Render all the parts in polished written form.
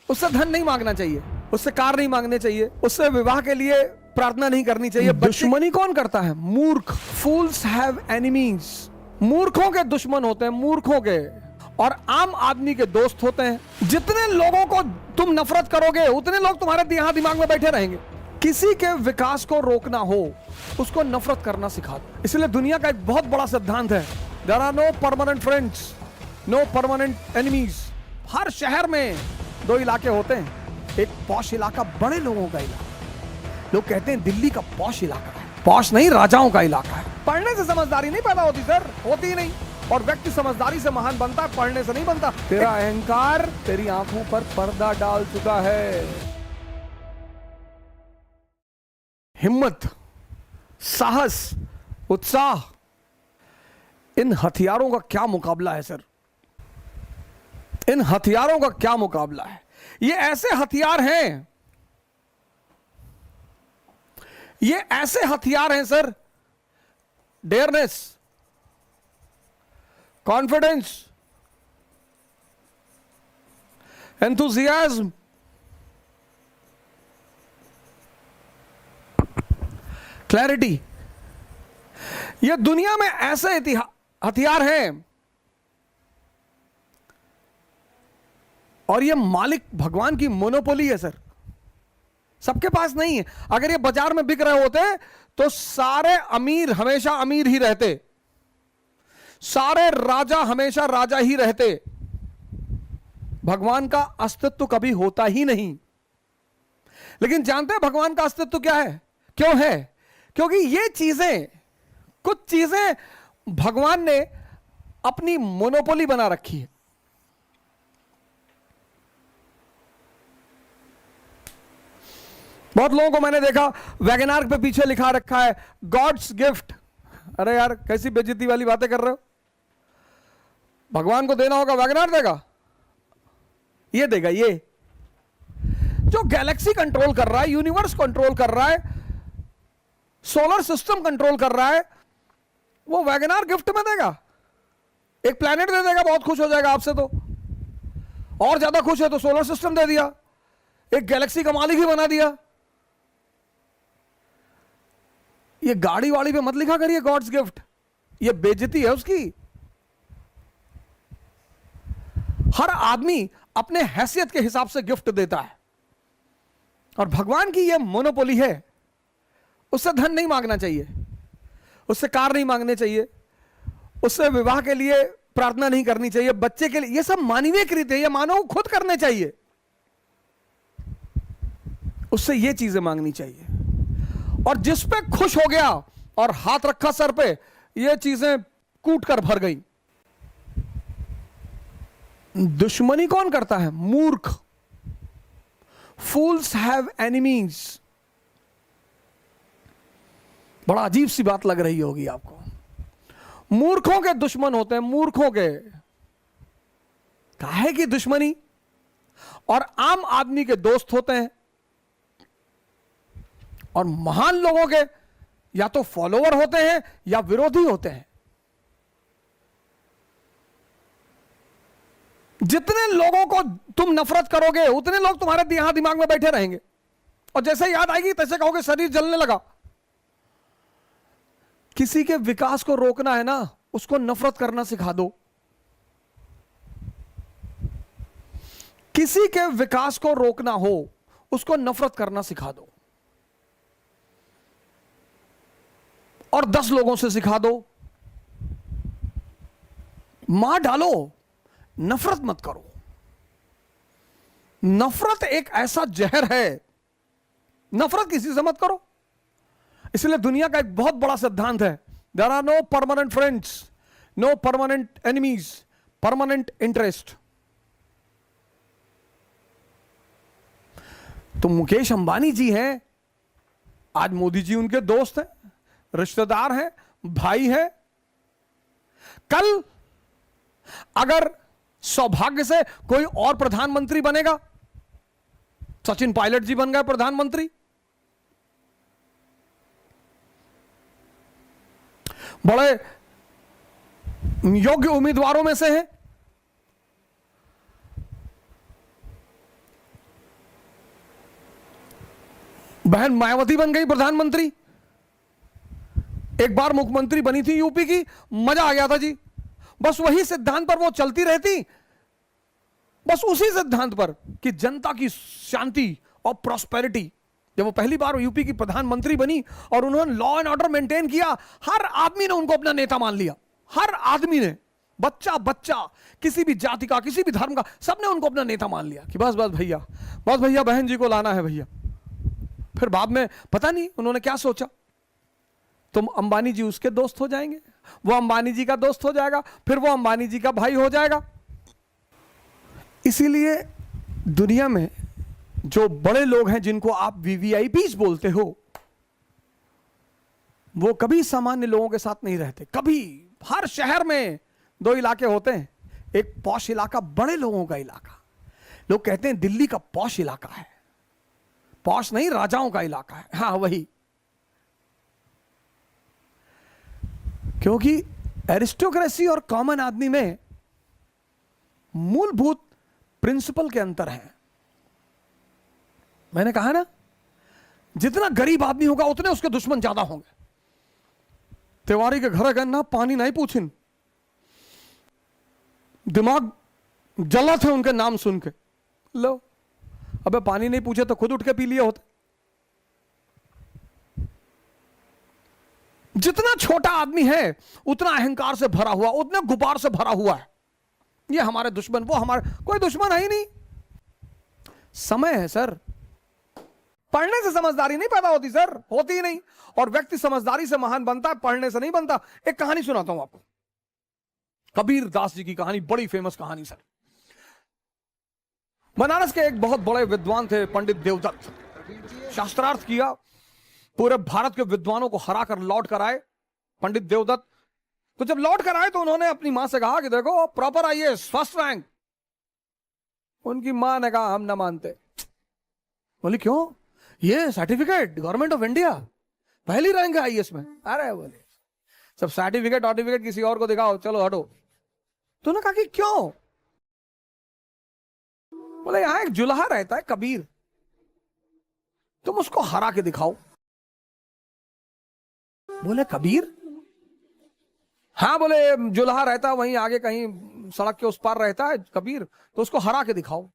उससे धन नहीं मांगना चाहिए, उससे कार नहीं मांगने चाहिए, उससे विवाह के लिए प्रार्थना नहीं करनी चाहिए। दुश्मनी कौन करता है? मूर्ख। फूल्स हैव एनिमीज। मूर्खों के दुश्मन होते हैं, मूर्खों के, और आम आदमी के दोस्त होते हैं। जितने लोगों को तुम नफरत करोगे उतने लोग तुम्हारे यहाँ दिमाग में बैठे रहेंगे। किसी के विकास को रोकना हो उसको नफरत करना सिखा दो। इसलिए दुनिया का एक बहुत बड़ा सिद्धांत है, there are no permanent friends, no permanent enemies. हर शहर में दो इलाके होते हैं, एक पॉश इलाका, बड़े लोगों का इलाका। लोग कहते हैं दिल्ली का पॉश इलाका है, पॉश नहीं, राजाओं का इलाका है। पढ़ने से समझदारी नहीं पैदा होती सर, होती ही नहीं। और व्यक्ति समझदारी से महान बनता है, पढ़ने से नहीं बनता। तेरा अहंकार तेरी आंखों पर पर्दा डाल चुका है। हिम्मत, साहस, उत्साह, इन हथियारों का क्या मुकाबला है सर? इन हथियारों का क्या मुकाबला है? ये ऐसे हथियार हैं, ये ऐसे हथियार हैं sir, dearness, confidence, enthusiasm, clarity. ये दुनिया में ऐसे हथियार हैं, और ये मालिक भगवान की मोनोपोली है सर, सबके पास नहीं है। अगर ये बाजार में बिक रहे होते तो सारे अमीर हमेशा अमीर ही रहते, सारे राजा हमेशा राजा ही रहते, भगवान का अस्तित्व कभी होता ही नहीं। लेकिन जानते हैं भगवान का अस्तित्व क्या है, क्यों है? क्योंकि ये चीजें, कुछ चीजें भगवान ने अपनी मोनोपोली बना रखी है। बहुत लोगों को मैंने देखा वैगनार पे पीछे लिखा रखा है गॉड्स गिफ्ट। अरे यार कैसी बेइज्जती वाली बातें कर रहे हो? भगवान को देना होगा, वैगनार देगा? ये देगा, ये जो गैलेक्सी कंट्रोल कर रहा है, यूनिवर्स कंट्रोल कर रहा है, सोलर सिस्टम कंट्रोल कर रहा है, वो वैगनार गिफ्ट में देगा? एक प्लैनेट दे देगा, बहुत खुश हो जाएगा आपसे। तो और ज्यादा खुश है तो सोलर सिस्टम दे दिया, एक गैलेक्सी का मालिक ही बना दिया। ये गाड़ी वाड़ी पे मत लिखा करिए गॉड्स गिफ्ट, ये बेइज्जती है उसकी। हर आदमी अपने हैसियत के हिसाब से गिफ्ट देता है, और भगवान की ये मोनोपोली है। उससे धन नहीं मांगना चाहिए, उससे कार नहीं मांगने चाहिए, उससे विवाह के लिए प्रार्थना नहीं करनी चाहिए, बच्चे के लिए, ये सब मानवीय कृत्य है, ये मानव खुद करने चाहिए। उससे ये चीजें मांगनी चाहिए। और जिस पे खुश हो गया और हाथ रखा सर पे, ये चीजें कूट कर भर गई। दुश्मनी कौन करता है? मूर्ख। फूल्स हैव एनिमीज। बड़ा अजीब सी बात लग रही होगी आपको। मूर्खों के दुश्मन होते हैं, मूर्खों के। काहे की दुश्मनी? और आम आदमी के दोस्त होते हैं, और महान लोगों के या तो फॉलोअर होते हैं या विरोधी होते हैं। जितने लोगों को तुम नफरत करोगे उतने लोग तुम्हारे यहां दिमाग में बैठे रहेंगे, और जैसे याद आएगी तैसे कहोगे शरीर जलने लगा। किसी के विकास को रोकना है ना, उसको नफरत करना सिखा दो। किसी के विकास को रोकना हो उसको नफरत करना सिखा दो, और 10 लोगों से सिखा दो। मार डालो, नफरत मत करो। नफरत एक ऐसा जहर है, नफरत किसी से मत करो। इसलिए दुनिया का एक बहुत बड़ा सिद्धांत है, there are no permanent friends, no permanent enemies, permanent interest. तो मुकेश अंबानी जी हैं, आज मोदी जी उनके दोस्त हैं, रिश्तेदार हैं, भाई हैं। कल अगर सौभाग्य से कोई और प्रधानमंत्री बनेगा, सचिन पायलट जी बन गए प्रधानमंत्री, बड़े योग्य उम्मीदवारों में से हैं, बहन मायावती बन गई प्रधानमंत्री, एक बार मुख्यमंत्री बनी थी यूपी की, मजा आ गया था जी। बस वही सिद्धांत पर वो चलती रहती, बस उसी सिद्धांत पर कि जनता की शांति और प्रॉस्पेरिटी। जब वो पहली बार यूपी की प्रधानमंत्री बनी और उन्होंने लॉ एंड ऑर्डर मेंटेन किया, हर आदमी ने उनको अपना नेता मान लिया, हर आदमी ने, बच्चा बच्चा, किसी भी जाति का, किसी भी धर्म का, सबने उनको अपना नेता मान लिया कि बस बस भैया, बस भैया बहन जी को लाना है भैया। फिर बाद में पता नहीं उन्होंने क्या सोचा, तुम अंबानी जी उसके दोस्त हो जाएंगे, वो अंबानी जी का दोस्त हो जाएगा, फिर वो अंबानी जी का भाई हो जाएगा। इसीलिए दुनिया में जो बड़े लोग हैं जिनको आप वीवीआईपीज बोलते हो, वो कभी सामान्य लोगों के साथ नहीं रहते, कभी। हर शहर में दो इलाके होते हैं, एक पॉश इलाका, बड़े लोगों का इलाका। लोग कहते हैं दिल्ली का पॉश इलाका है, पॉश नहीं, राजाओं का इलाका है। हाँ वही, क्योंकि एरिस्टोक्रेसी और कॉमन आदमी में मूलभूत प्रिंसिपल के अंतर हैं। मैंने कहा ना, जितना गरीब आदमी होगा उतने उसके दुश्मन ज्यादा होंगे। तिवारी के घर गए ना, पानी नहीं पूछिन, दिमाग जला थे उनके नाम सुन के। लो, अबे पानी नहीं पूछे तो खुद उठ के पी लिए होते। जितना छोटा आदमी है उतना अहंकार से भरा हुआ, उतना गुबार से भरा हुआ है। ये हमारे दुश्मन, वो हमारे, कोई दुश्मन है ही नहीं। समय है सर, पढ़ने से समझदारी नहीं पैदा होती सर, होती ही नहीं। और व्यक्ति समझदारी से महान बनता है, पढ़ने से नहीं बनता। एक कहानी सुनाता हूं आपको, कबीर दास जी की कहानी, बड़ी फेमस कहानी सर। बनारस के एक बहुत बड़े विद्वान थे पंडित देवदत्त, शास्त्रार्थ किया, पूरे भारत के विद्वानों को हरा कर लौट कर आए पंडित देवदत्त। तो जब लौट कर आए तो उन्होंने अपनी मां से कहा कि देखो प्रॉपर आईएएस फर्स्ट रैंक। उनकी मां ने कहा हम ना मानते। बोली क्यों? ये सर्टिफिकेट गवर्नमेंट ऑफ इंडिया, पहली रैंक है आईएएस में। अरे बोले सब सर्टिफिकेट किसी और को दिखाओ, चलो हटो। तो उन्होंने कहा कि क्यों? बोले यहां एक जुल्हा रहता है कबीर, तुम उसको हरा के दिखाओ। बोले कबीर? हाँ बोले जुल्हा रहता है वहीं आगे कहीं सड़क के उस पार रहता है कबीर, तो उसको हरा के दिखाओ।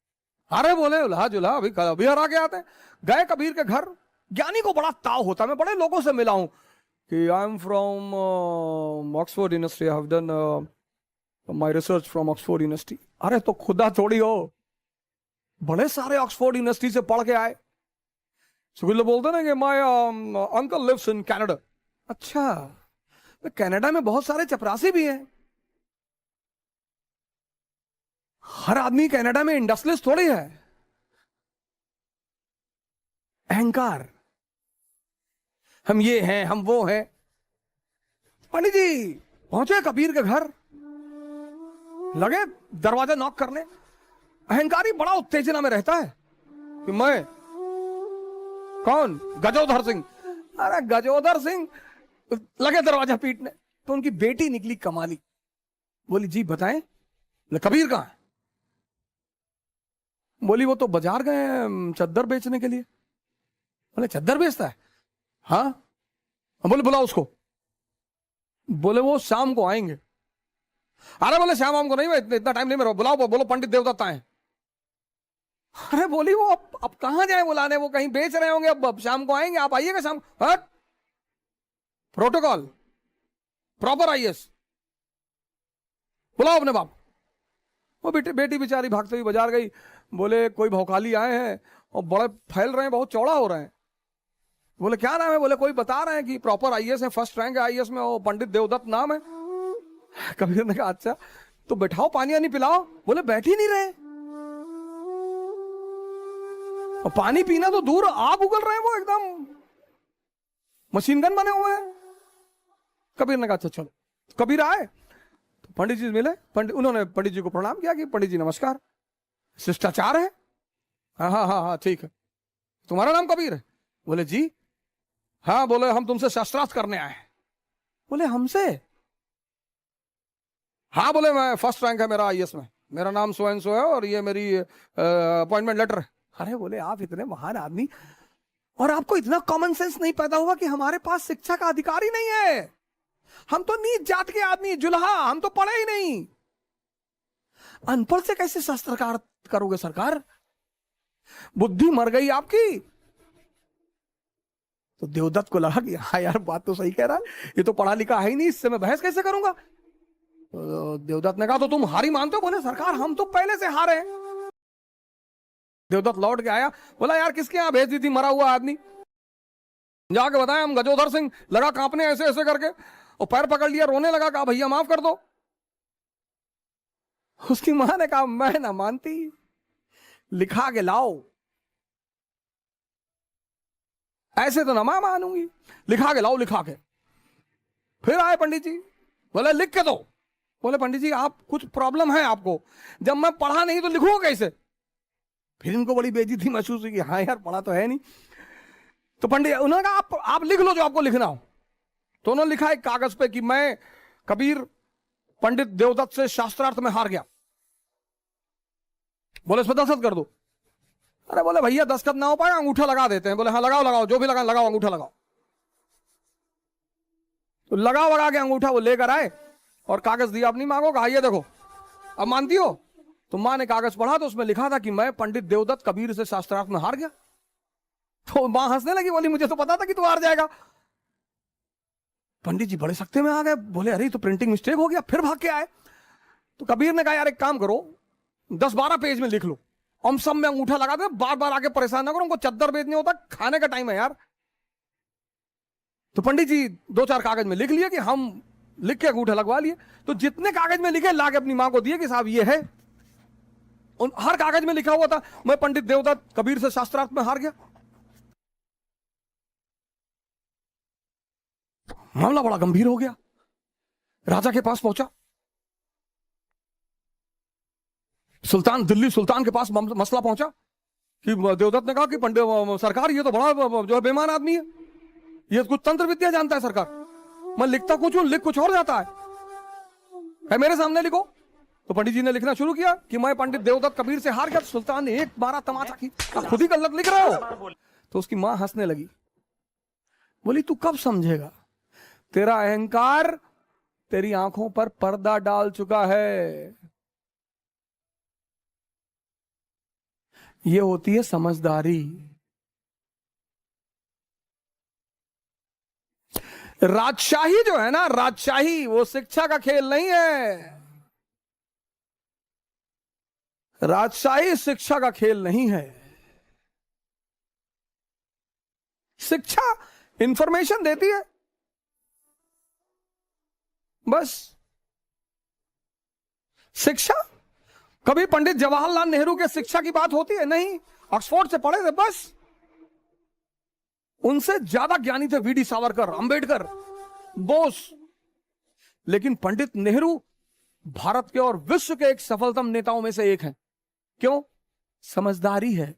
अरे बोले जुल्हा अभी हरा के आते हैं। गए कबीर के घर, ज्ञानी को बड़ा ताव होता है, मैं बड़े लोगों से मिला हूं कि I am from Oxford university, I have done my research from Oxford university. अरे तो खुदा थोड़ी हो, बड़े सारे ऑक्सफोर्ड यूनिवर्सिटी से पढ़ के आए। सुखिल बोलते ना कि my uncle lives in Canada. अच्छा, तो कनाडा में बहुत सारे चपरासी भी हैं। हर आदमी कनाडा में इंडस्ट्रियलिस्ट थोड़ी है। अहंकार, हम ये हैं, हम वो हैं। पंडित जी पहुंचे कबीर के घर, लगे दरवाजा नॉक करने। अहंकारी बड़ा उत्तेजना में रहता है कि मैं कौन? गजोधर सिंह। अरे गजोधर सिंह, लगे दरवाजा पीटने। तो उनकी बेटी निकली कमाली, बोली जी बताएं। कबीर कहां है? बोली वो तो बाजार गए हैं चद्दर बेचने के लिए। बोले चद्दर बेचता है? हाँ। बोले बुलाओ उसको। बोले वो शाम को आएंगे। अरे बोले शाम को नहीं, इतना टाइम नहीं मेरा, बुलाओ, बोलो पंडित देवदत्त आए। अरे बोली वो अब कहां जाए बुलाने, वो कहीं बेच रहे होंगे, अब शाम को आएंगे, आप आइएगा शाम। हट, प्रोटोकॉल, प्रॉपर आईएएस, बुलाओ अपने बाप। वो बेटी बेचारी भागते हुई बाजार गई। बोले कोई भौकाली आए हैं और बड़े फैल रहे हैं, बहुत चौड़ा हो रहे हैं। बोले क्या नाम है? बोले कोई बता रहे हैं कि प्रॉपर आईएएस है, फर्स्ट रैंक है आईएएस में, वो पंडित देवदत्त नाम है। कबीर ने कहा अच्छा तो बैठाओ, पानी वानी पिलाओ। बोले बैठ ही नहीं रहे, और पानी पीना तो दूर, आग उगल रहे हैं, वो एकदम मशीन गन बने हुए हैं। कबीर ने कहा अच्छा चलो। कबीर आए तो पंडित जी मिले। उन्होंने पंडित जी को प्रणाम किया कि पंडित जी नमस्कार, शिष्टाचार है। हाँ हाँ हाँ हाँ ठीक है, तुम्हारा नाम कबीर है? बोले जी हाँ। बोले हम तुमसे शास्त्रार्थ करने आए हैं। बोले हमसे? हाँ। बोले मैं फर्स्ट रैंक है मेरा आईएएस में, मेरा नाम सो एंड सो है और ये मेरी अपॉइंटमेंट लेटर है। अरे बोले आप इतने महान आदमी, और आपको इतना कॉमन सेंस नहीं पैदा हुआ कि हमारे पास शिक्षा का अधिकार ही नहीं है। हम तो नीच जात के आदमी, जुल्हा, हम तो पढ़े ही नहीं। अनपढ़ से कैसे शास्त्रकार करोगे सरकार? बुद्धि मर गई आपकी। तो देवदत्त को लगा कि हाँ यार, बात तो सही कह रहा है, ये तो पढ़ा लिखा है ही नहीं, इससे मैं बहस कैसे करूंगा। तो देवदत्त ने कहा तो तुम हारी मानते हो? बोले सरकार हम तो पहले से हारे हैं। देवदत्त लौट के आया, बोला यार किसके यहां भेज दी थी मरा हुआ आदमी? जाके बताया हम गजोधर सिंह। लगा कांपने ऐसे ऐसे करके, और पैर पकड़ लिया, रोने लगा, कहा भैया माफ कर दो। उसकी मां ने कहा मैं ना मानती, लिखा के लाओ। ऐसे तो ना मैं मानूंगी, लिखा के लाओ। लिखा के फिर आए पंडित जी, बोले लिख के दो। बोले पंडित जी आप कुछ प्रॉब्लम है आपको, जब मैं पढ़ा नहीं तो लिखूंगा कैसे? फिर इनको बड़ी बेइज्जती महसूस हुई कि हाँ यार पढ़ा तो है नहीं। तो पंडित उन्होंने कहा आप लिख लो जो आपको लिखना हो। तो उन्होंने लिखा एक कागज पे कि मैं कबीर पंडित देवदत्त से शास्त्रार्थ में हार गया। बोले इस पर दस्तखत कर दो। अरे बोले भैया दस्तखत ना हो पाएगा, अंगूठा लगा देते हैं। बोले हाँ लगाओ लगाओ, जो भी लगा लगाओ, अंगूठा लगाओ। तो लगा के अंगूठा वो लेकर आए और कागज दिया अपनी मां को, कहा ये देखो अब मानती हो? तो मां ने कागज पढ़ा तो उसमें लिखा था कि मैं पंडित देवदत्त कबीर से शास्त्रार्थ में हार गया। तो मां हंसने लगी, बोली मुझे तो पता था कि तू हार जाएगा। पंडित जी बड़े सख्ते में आ गए, बोले अरे तो प्रिंटिंग मिस्टेक हो गया। फिर भाग के आए। तो कबीर ने कहा यार एक काम करो, 10-12 पेज में लिख लो, हम सब में अंगूठा लगा दे, बार बार आके परेशान ना करो, उनको चद्दर बेचने होता, खाने का टाइम है यार। तो पंडित जी 2-4 कागज में लिख लिया कि हम लिख के अंगूठा लगवा लिए। तो जितने कागज में लिखे ला के अपनी मां को दिए कि साहब ये है। हर कागज में लिखा हुआ था मैं पंडित देवदत्त कबीर से शास्त्रार्थ में हार गया। मामला बड़ा गंभीर हो गया, राजा के पास पहुंचा। सुल्तान, दिल्ली सुल्तान के पास मसला पहुंचा कि देवदत्त ने कहा कि पंडित सरकार ये तो बड़ा जो है बेईमान आदमी है, ये कुछ तंत्र विद्या जानता है सरकार, मैं लिखता कुछ हूं, लिख कुछ और जाता है मेरे सामने लिखो। तो पंडित जी ने लिखना शुरू किया कि मैं पंडित देवदत्त कबीर से हार गया। सुल्तान ने एक मारा तमाचा की, खुद ही गलत लिख रहे हो। तो उसकी मां हंसने लगी, बोली तू कब समझेगा, तेरा अहंकार तेरी आंखों पर पर्दा डाल चुका है। ये होती है समझदारी। राजशाही जो है ना, राजशाही वो शिक्षा का खेल नहीं है। राजशाही शिक्षा का खेल नहीं है। शिक्षा इंफॉर्मेशन देती है बस। शिक्षा कभी पंडित जवाहरलाल नेहरू के शिक्षा की बात होती है? नहीं, ऑक्सफोर्ड से पढ़े थे बस। उनसे ज्यादा ज्ञानी थे वीडी सावरकर, अंबेडकर, बोस। लेकिन पंडित नेहरू भारत के और विश्व के एक सफलतम नेताओं में से एक हैं। क्यों? समझदारी है।